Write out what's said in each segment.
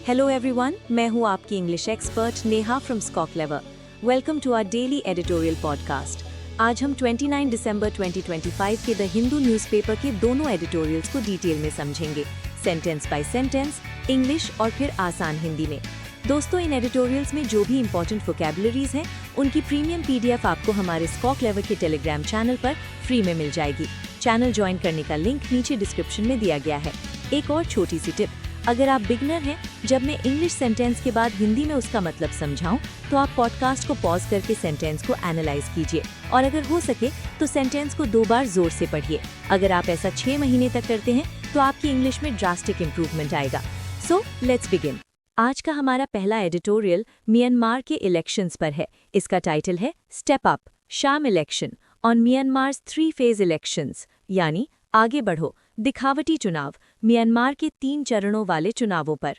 Hello everyone, मैं हूं आपकी English expert Neha from SCOClever. Welcome to our daily editorial podcast. आज हम 29 दिसंबर 2025 के द हिंदू न्यूज़पेपर के दोनों एडिटोरियल्स को डिटेल में समझेंगे, सेंटेंस बाय सेंटेंस, इंग्लिश और फिर आसान हिंदी में। दोस्तों, इन एडिटोरियल्स में जो भी इंपॉर्टेंट वोकैबुलरीज हैं, उनकी प्रीमियम पीडीएफ आपको हमारे स्कॉकलेवर के टेलीग्राम चैनल पर फ्री में मिल जाएगी। चैनल ज्वाइन करने का लिंक नीचे डिस्क्रिप्शन में दिया गया है। एक और छोटी सी टिप, अगर आप बिगनर हैं, जब मैं इंग्लिश सेंटेंस के बाद हिंदी में उसका मतलब समझाऊं, तो आप पॉडकास्ट को पॉज करके सेंटेंस को एनालाइज कीजिए और अगर हो सके तो सेंटेंस को 2 बार जोर से पढ़िए। अगर आप ऐसा 6 महीने तक करते हैं तो आपकी इंग्लिश में ड्रास्टिक इम्प्रूवमेंट आएगा। So let's begin. आज का हमारा पहला एडिटोरियल म्यांमार के इलेक्शंस पर है। इसका टाइटल है स्टेप अप शाम इलेक्शन ऑन म्यांमार्स 3 फेज इलेक्शंस, यानी आगे बढ़ो दिखावटी चुनाव, म्यांमार के 3 चरणों वाले चुनावों पर।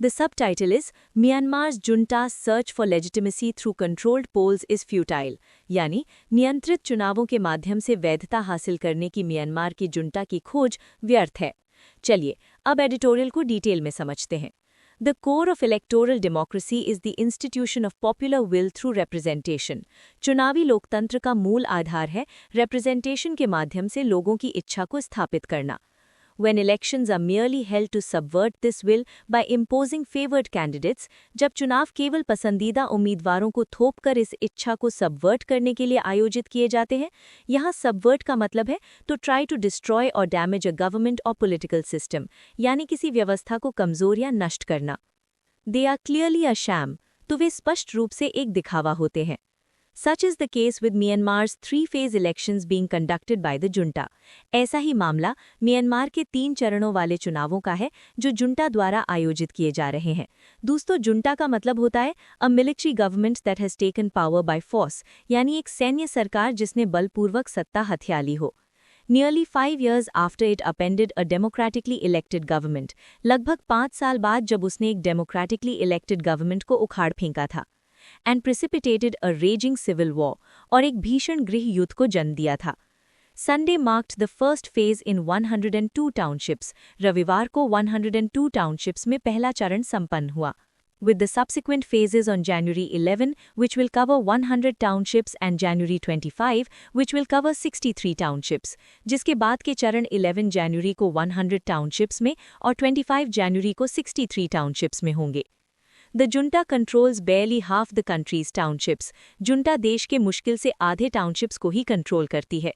The subtitle is Myanmar's junta search for legitimacy through controlled polls is futile, यानी नियंत्रित चुनावों के माध्यम से वैधता हासिल करने की म्यांमार की जुंटा की खोज व्यर्थ है। चलिए अब एडिटोरियल को डिटेल में समझते हैं। The core of electoral democracy is the institution of popular will through representation. चुनावी लोकतंत्र का मूल आधार है representation के माध्यम से लोगों की इच्छा को स्थापित करना। When elections are merely held to subvert this will by imposing favored candidates, जब चुनाव केवल पसंदीदा उम्मीदवारों को थोपकर इस इच्छा को सबवर्ट करने के लिए आयोजित किए जाते हैं, यहाँ सबवर्ट का मतलब है to try to destroy or damage a government or political system, यानी किसी व्यवस्था को कमजोर या नष्ट करना। They are clearly a sham, तो वे स्पष्ट रूप से एक दिखावा होते हैं। Such is the case with Myanmar's 3-phase elections being conducted by the junta. ऐसा ही मामला म्यांमार के 3 चरणों वाले चुनावों का है जो जुंटा द्वारा आयोजित किए जा रहे हैं। दोस्तों, जुंटा का मतलब होता है a military government that has taken power by force, यानी एक सैन्य सरकार जिसने बलपूर्वक सत्ता हथिया ली हो। Nearly 5 years after it upended a democratically elected government, लगभग 5 साल बाद जब उसने एक democratically elected government को उखाड़ फेंका था, and precipitated a raging civil war, और एक भीषण गृह युद्ध को जन्म दिया था। Sunday marked the first phase in 102 townships. रविवार को 102 townships में पहला चरण संपन्न हुआ, with the subsequent phases on January 11, which will cover 100 townships, and January 25, which will cover 63 townships, जिसके बाद के चरण 11 जनवरी को 100 townships में और 25 जनवरी को 63 townships में होंगे। The junta controls barely half the country's townships. junta देश के मुश्किल से आधे townships को ही कंट्रोल करती है।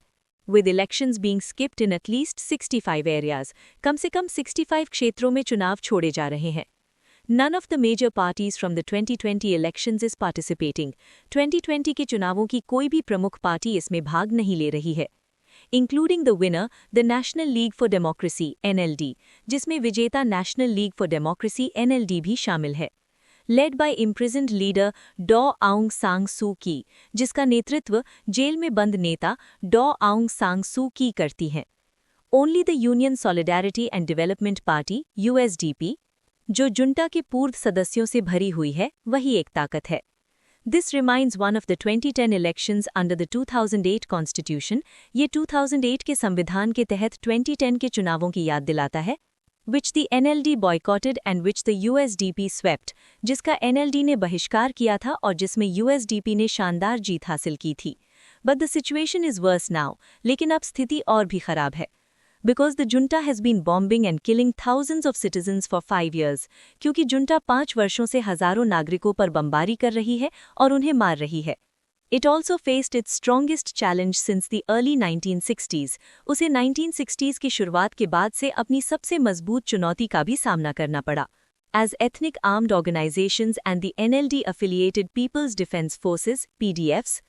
With elections being skipped in at least 65 areas, कम से कम 65 क्षेत्रों में चुनाव छोड़े जा रहे हैं। None of the major parties from the 2020 elections is participating. 2020 के चुनावों की कोई भी प्रमुख पार्टी इसमें भाग नहीं ले रही है। Including the winner, the National League for Democracy (NLD), जिसमें विजेता National League for Democracy (NLD) भी शामिल है। Led by imprisoned leader डॉ आउंग सांग सू की, जिसका नेतृत्व जेल में बंद नेता डॉ आउंग सांग सू की करती हैं। Only the Union Solidarity and Development Party (USDP), जो जुंटा के पूर्व सदस्यों से भरी हुई है, वही एक ताकत है। This reminds one of the 2010 elections under the 2008 Constitution. ये 2008 के संविधान के तहत 2010 के चुनावों की याद दिलाता है, which the NLD boycotted and which the USDP swept, जिसका NLD ने बहिष्कार किया था और जिसमें USDP ने शानदार जीत हासिल की थी। But the situation is worse now, लेकिन अब स्थिति और भी खराब है। Because the junta has been bombing and killing thousands of citizens for 5 years, क्योंकि जुंटा 5 वर्षों से हजारों नागरिकों पर बमबारी कर रही है और उन्हें मार रही है। It also faced its strongest challenge since the early 1960s. उसे 1960s की शुरुआत के बाद से अपनी सबसे मजबूत चुनौती का भी सामना करना पड़ा। As ethnic armed organizations and the NLD-affiliated People's Defense Forces (PDFs),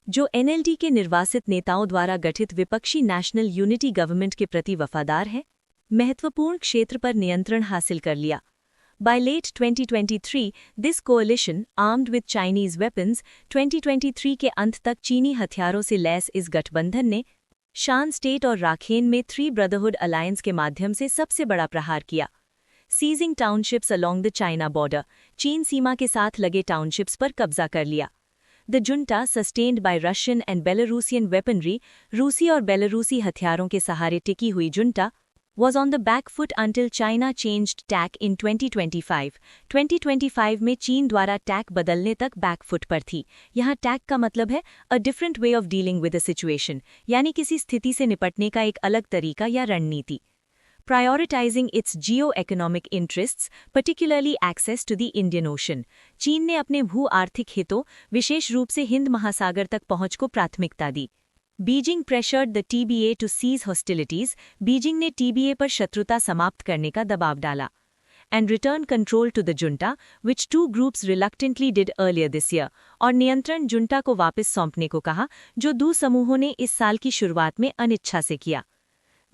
जो NLD के निर्वासित नेताओं द्वारा गठित विपक्षी नेशनल यूनिटी गवर्नमेंट के प्रति वफादार हैं, महत्वपूर्ण क्षेत्र पर नियंत्रण हासिल कर लिया। By late 2023, this coalition, armed with Chinese weapons, 2023 के अंत तक चीनी हथियारों से लैस इस गठबंधन ने शान स्टेट और राखेन में 3 ब्रदरहुड अलायंस के माध्यम से सबसे बड़ा प्रहार किया। Seizing townships along the China border, चीन सीमा के साथ लगे टाउनशिप्स पर कब्जा कर लिया। The junta, sustained by Russian and Belarusian weaponry, रूसी और बेलारूसी हथियारों के सहारे टिकी हुई junta, was on the back foot until China changed tack in 2025. 2025 में चीन द्वारा टैक बदलने तक बैकफुट पर थी। यहाँ टैक का मतलब है a different way of dealing with a situation, यानी किसी स्थिति से निपटने का एक अलग तरीका या रणनीति। Prioritizing its geo-economic interests, particularly access to the Indian Ocean. चीन ने अपने भू-आर्थिक हितों, विशेष रूप से हिंद महासागर तक पहुंच को प्राथमिकता दी। Beijing pressured the TBA to cease hostilities. Beijing ने TBA पर शत्रुता समाप्त करने का दबाव डाला। And return control to the junta, which two groups reluctantly did earlier this year. और नियंत्रण जुंटा को वापस सौंपने को कहा, जो दो समूहों ने इस साल की शुरुआत में अनिच्छा से किया।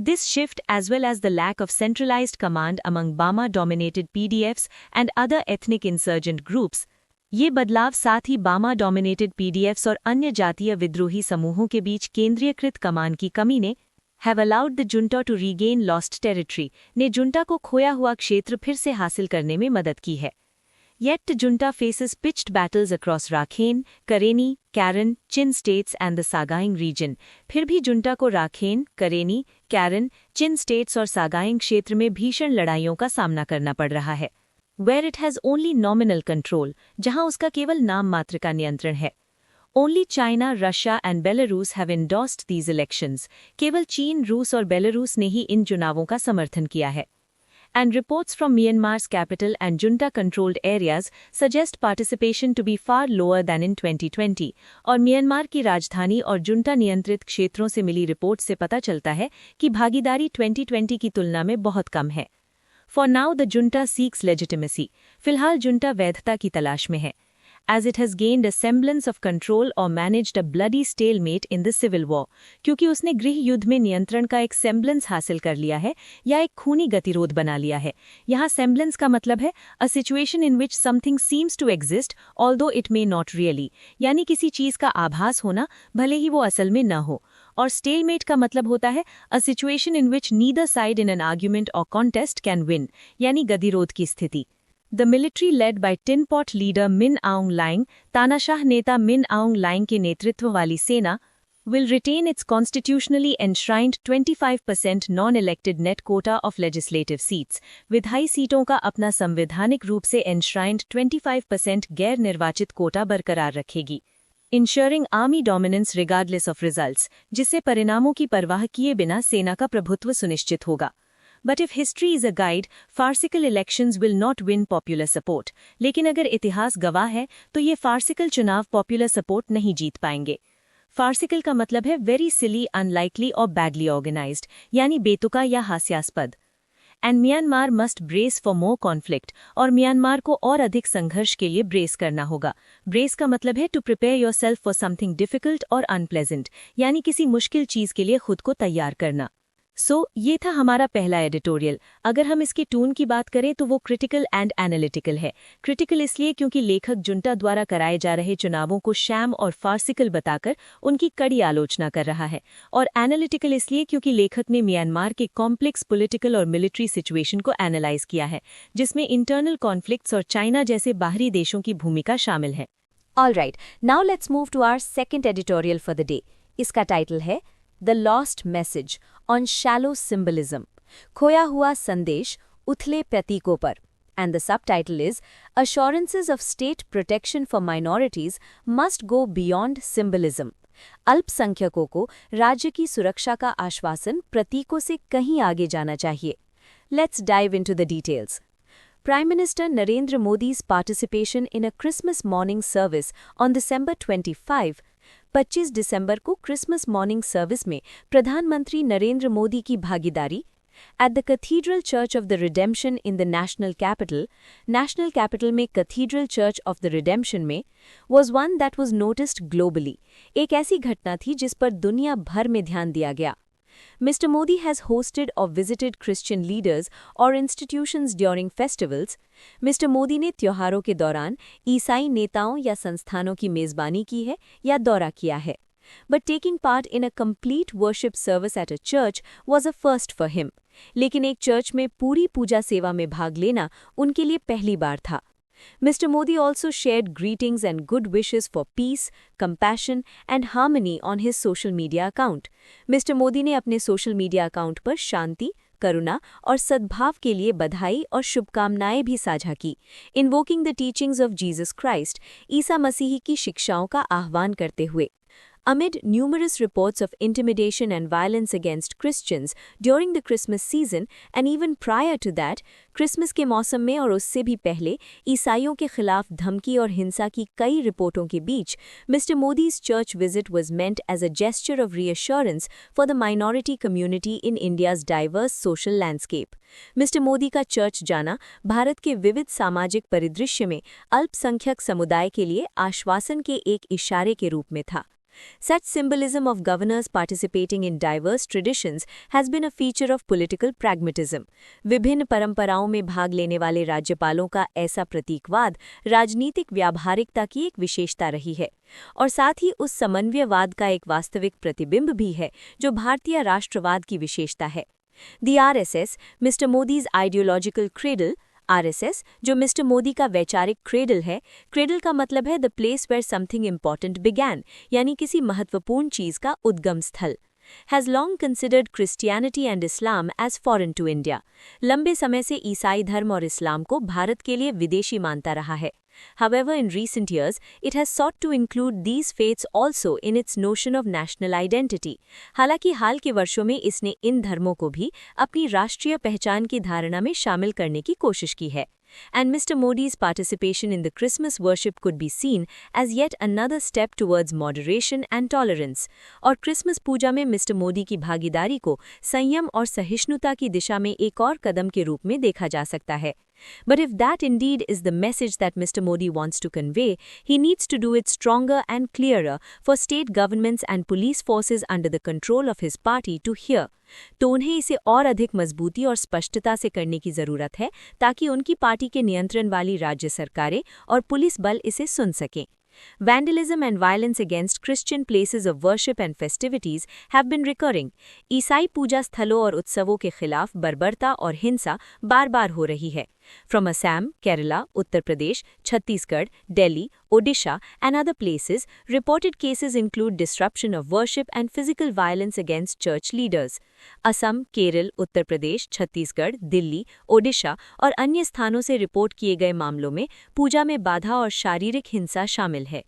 This shift, as well as the lack of centralized command among Burma-dominated PDFs and other ethnic insurgent groups, ये बदलाव साथ ही बामा-डोमिनेटेड PDFs और अन्य जातीय विद्रोही समूहों के बीच केंद्रीयकृत कमान की कमी ने have allowed the junta to regain lost territory, ने जुंटा को खोया हुआ क्षेत्र फिर से हासिल करने में मदद की है। Yet the junta faces pitched battles across Rakhine, Karenni, Karen, Chin states and the Sagaing region. फिर भी जुंटा को राखेन, करेनी, कैरन, चिन स्टेट्स और सागाइंग क्षेत्र में भीषण लड़ाइयों का सामना करना पड़ रहा है। Where it has only nominal control, जहां उसका केवल नाम मात्र का नियंत्रण है। Only China, Russia and Belarus have endorsed these elections. केवल चीन, रूस और बेलारूस ने ही इन चुनावों का समर्थन किया है। And reports from Myanmar's capital and junta-controlled areas suggest participation to be far lower than in 2020. और म्यांमार की राजधानी और जुंटा नियंत्रित क्षेत्रों से मिली रिपोर्ट से पता चलता है कि भागीदारी 2020 की तुलना में बहुत कम है। For now the junta seeks legitimacy. फिलहाल जुंटा वैधता की तलाश में है। As it has gained a semblance of control or managed a bloody stalemate in the civil war, क्योंकि उसने गृह युद्ध में नियंत्रण का एक semblance हासिल कर लिया है या एक खूनी गतिरोध बना लिया है। यहाँ semblance का मतलब है a situation in which something seems to exist although it may not really, यानी किसी चीज का आभास होना भले ही वो असल में न हो। और stalemate का मतलब होता है a situation in which neither side in an argument or contest can win, यानी गतिरोध की स्थिति। The military led by Tin Pot leader Min Aung Hlaing, तानाशाह नेता मिन आउंग लाइंग के नेतृत्व वाली सेना, will retain its constitutionally enshrined 25% non-elected net quota of legislative seats. विधायी सीटों का अपना संवैधानिक रूप से enshrined 25% गैर निर्वाचित कोटा बरकरार रखेगी। Ensuring army dominance regardless of results, जिससे परिणामों की परवाह किए बिना सेना का प्रभुत्व सुनिश्चित होगा। But if history is a guide, farcical elections will not win popular support. लेकिन अगर इतिहास गवाह है तो ये farcical चुनाव popular support नहीं जीत पाएंगे। Farcical का मतलब है very silly, unlikely और badly organized, यानी बेतुका या हास्यास्पद। And Myanmar must brace for more conflict, और म्यांमार को और अधिक संघर्ष के लिए ब्रेस करना होगा। ब्रेस का मतलब है to prepare yourself for something difficult और unpleasant, यानी किसी मुश्किल चीज के लिए खुद को तैयार करना। ये था हमारा पहला एडिटोरियल। अगर हम इसके टोन की बात करें तो वो क्रिटिकल एंड एनालिटिकल है। क्रिटिकल इसलिए क्योंकि लेखक जुंटा द्वारा कराए जा रहे चुनावों को शैम और फार्सिकल बताकर उनकी कड़ी आलोचना कर रहा है, और एनालिटिकल इसलिए क्योंकि लेखक ने म्यांमार के कॉम्प्लेक्स पॉलिटिकल और मिलिट्री सिचुएशन को एनालाइज किया है, जिसमें इंटरनल कॉन्फ्लिक्ट्स और चाइना जैसे बाहरी देशों की भूमिका शामिल है। Alright, now let's move to our second editorial for the day. इसका टाइटल है The Lost Message on Shallow Symbolism, खोया हुआ संदेश उथले प्रतीकों पर, and the subtitle is Assurances of State Protection for Minorities Must Go Beyond Symbolism. अल्पसंख्यकों को राज्य की सुरक्षा का आश्वासन प्रतीकों से कहीं आगे जाना चाहिए। Let's dive into the details. Prime Minister Narendra Modi's participation in a Christmas morning service on December 25 दिसंबर को क्रिसमस मॉर्निंग सर्विस में प्रधानमंत्री नरेंद्र मोदी की भागीदारी at the Cathedral Church of the Redemption in the national capital में Cathedral Church of the Redemption में was one that was noticed globally. एक ऐसी घटना थी जिस पर दुनिया भर में ध्यान दिया गया। Mr. Modi has hosted or visited Christian leaders or institutions during festivals. Mr. Modi ने त्योहारों के दौरान ईसाई नेताओं या संस्थानों की मेज़बानी की है या दौरा किया है। But taking part in a complete worship service at a church was a first for him. लेकिन एक चर्च में पूरी पूजा सेवा में भाग लेना उनके लिए पहली बार था। Mr. Modi also shared greetings and good wishes for peace, compassion and harmony on his social media account. Mr. Modi ने अपने सोशल मीडिया अकाउंट पर शांति, करुणा और सद्भाव के लिए बधाई और शुभकामनाएं भी साझा की। Invoking the teachings of Jesus Christ, Isa Masih की शिक्षाओं का आह्वान करते हुए। Amid numerous reports of intimidation and violence against Christians during the Christmas season and even prior to that, Christmas के मौसम में और उससे भी पहले ईसाइयों के खिलाफ धमकी और हिंसा की कई रिपोर्टों के बीच, mister मोदी's church visit was meant as a gesture of reassurance for the minority community in India's diverse social landscape. Mister Modi का चर्च जाना भारत के विविध सामाजिक परिदृश्य में अल्पसंख्यक समुदाय के लिए आश्वासन के एक इशारे के रूप में था। Such symbolism of governors participating in diverse traditions has been a feature of political pragmatism. विभिन्न परंपराओं में भाग लेने वाले राज्यपालों का ऐसा प्रतीकवाद राजनीतिक व्यावहारिकता की एक विशेषता रही है और साथ ही उस समन्वयवाद का एक वास्तविक प्रतिबिंब भी है जो भारतीय राष्ट्रवाद की विशेषता है। The RSS, Mr. Modi's ideological cradle, RSS, जो मिस्टर मोदी का वैचारिक क्रेडल है, क्रेडल का मतलब है the place where something important began, यानी किसी महत्वपूर्ण चीज का उद्गम स्थल, has long considered Christianity and Islam as foreign to India. लंबे समय से ईसाई धर्म और इस्लाम को भारत के लिए विदेशी मानता रहा है। However, in recent years, it has sought to include these faiths also in its notion of national identity. हालांकि हाल के वर्षों में इसने इन धर्मों को भी अपनी राष्ट्रीय पहचान की धारणा में शामिल करने की कोशिश की है। And Mr. Modi's participation in the Christmas worship could be seen as yet another step towards moderation and tolerance. और क्रिसमस पूजा में मिस्टर मोदी की भागीदारी को संयम और सहिष्णुता की दिशा में एक और कदम के रूप में देखा जा सकता है। But if that indeed is the message that Mr. Modi wants to convey, he needs to do it stronger and clearer for state governments and police forces under the control of his party to hear. तो उन्हें इसे और अधिक मजबूती और स्पष्टता से करने की जरूरत है ताकि उनकी पार्टी के नियंत्रण वाली राज्य सरकारें और पुलिस बल इसे सुन सकें। Vandalism and violence against Christian places of worship and festivities have been recurring. ईसाई पूजा स्थलों और उत्सवों के खिलाफ बर्बरता और हिंसा बार-बार हो रही है। From Assam, Kerala, Uttar Pradesh, Chhattisgarh, Delhi, Odisha, and other places, reported cases include disruption of worship and physical violence against church leaders. Assam, Kerala, Uttar Pradesh, Chhattisgarh, Delhi, Odisha और अन्य स्थानों से रिपोर्ट किए गए मामलों में पूजा में बाधा और शारीरिक हिंसा शामिल है।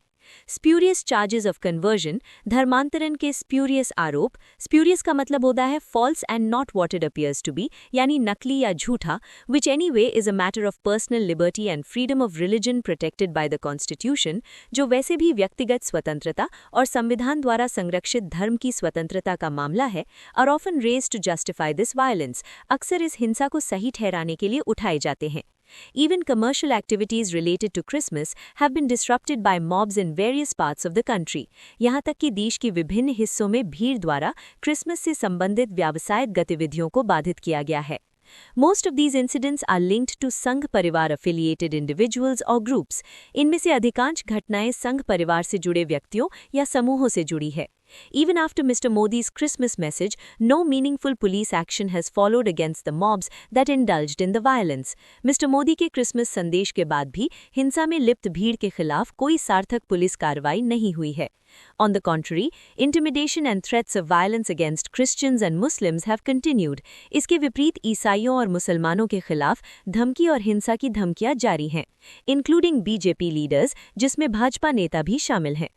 स्प्यूरियस चार्जेस ऑफ कन्वर्जन, धर्मांतरण के स्प्यूरियस आरोप। स्प्यूरियस का मतलब होता है false and not what it appears to be, यानी नकली या झूठा, which anyway is a matter of personal liberty and freedom of religion protected by the constitution, जो वैसे भी व्यक्तिगत स्वतंत्रता और संविधान द्वारा संरक्षित धर्म की स्वतंत्रता का मामला है, और often raised to justify this violence, अक्सर इस हिंसा को सही ठहराने के लिए उठाए जाते हैं। Even commercial activities related to Christmas have been disrupted by mobs in various parts of the country. यहाँ तक कि देश के विभिन्न हिस्सों में भीड़ द्वारा क्रिसमस से संबंधित व्यावसायिक गतिविधियों को बाधित किया गया है। Most of these incidents are linked to संघ परिवार affiliated individuals or groups. इनमें से अधिकांश घटनाएं संघ परिवार से जुड़े व्यक्तियों या समूहों से जुड़ी है। Even after Mr. Modi's Christmas message, no meaningful police action has followed against the mobs that indulged in the violence. Mr. Modi के क्रिसमस संदेश के बाद भी हिंसा में लिप्त भीड़ के खिलाफ कोई सार्थक पुलिस कार्रवाई नहीं हुई है। On the contrary, intimidation and threats of violence against Christians and Muslims have continued. इसके विपरीत ईसाइयों और मुसलमानों के खिलाफ धमकी और हिंसा की धमकियां जारी हैं, including BJP leaders, जिसमें भाजपा नेता भी शामिल हैं।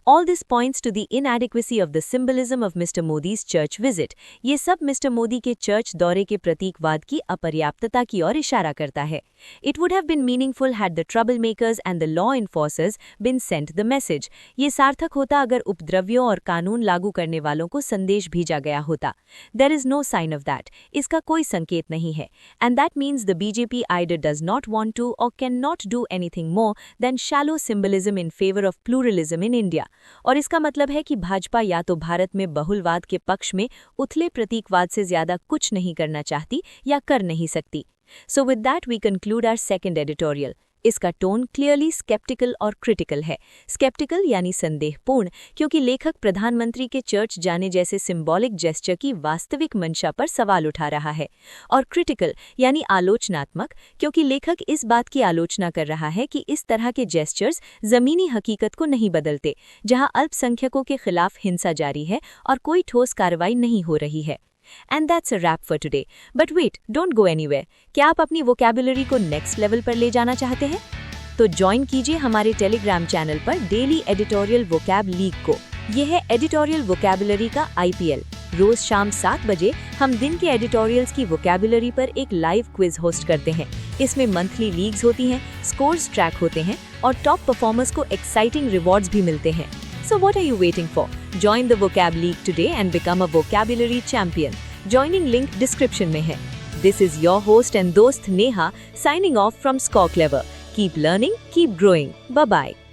All this points to the inadequacy of the symbolism of Mr. Modi's church visit. ये सब मिस्टर मोदी के चर्च दौरे के प्रतीकवाद की अपर्याप्तता की ओर इशारा करता है। It would have been meaningful had the troublemakers and the law enforcers been sent the message. ये सार्थक होता अगर उपद्रवियों और कानून लागू करने वालों को संदेश भेजा गया होता। There is no sign of that. इसका कोई संकेत नहीं है। And that means the BJP either does not want to or cannot do anything more than shallow symbolism in favor of pluralism in India. और इसका मतलब है कि भाजपा या तो भारत में बहुलवाद के पक्ष में उथले प्रतीकवाद से ज्यादा कुछ नहीं करना चाहती या कर नहीं सकती। So with that we conclude our second editorial. इसका टोन क्लियरली स्केप्टिकल और क्रिटिकल है। स्केप्टिकल यानी संदेहपूर्ण, क्योंकि लेखक प्रधानमंत्री के चर्च जाने जैसे सिंबॉलिक जेस्चर की वास्तविक मंशा पर सवाल उठा रहा है, और क्रिटिकल यानी आलोचनात्मक, क्योंकि लेखक इस बात की आलोचना कर रहा है कि इस तरह के जेस्चर्स जमीनी हकीकत को नहीं बदलते, जहां अल्पसंख्यकों के खिलाफ हिंसा जारी है और कोई ठोस कार्रवाई नहीं हो रही है। And that's a wrap for today. But wait, don't go anywhere. क्या आप अपनी वोकैबुलरी को नेक्स्ट लेवल पर ले जाना चाहते हैं? तो ज्वाइन कीजिए हमारे टेलीग्राम चैनल पर डेली एडिटोरियल वोकैब लीग को। यह है एडिटोरियल वोकैबुलरी का IPL। रोज शाम 7 बजे हम दिन के एडिटोरियल्स की वोकैबुलरी पर एक लाइव क्विज होस्ट करते हैं। इसमें मंथली लीग्स होती हैं, स्कोर्स ट्रैक होते हैं और टॉप परफॉर्मर्स को एक्साइटिंग रिवॉर्ड्स भी मिलते हैं। So what are you waiting for? Join the vocab league today and become a vocabulary champion. Joining link description में है। This is your host and dost Neha, signing off from SCOClever. Keep learning, keep growing. Bye-bye.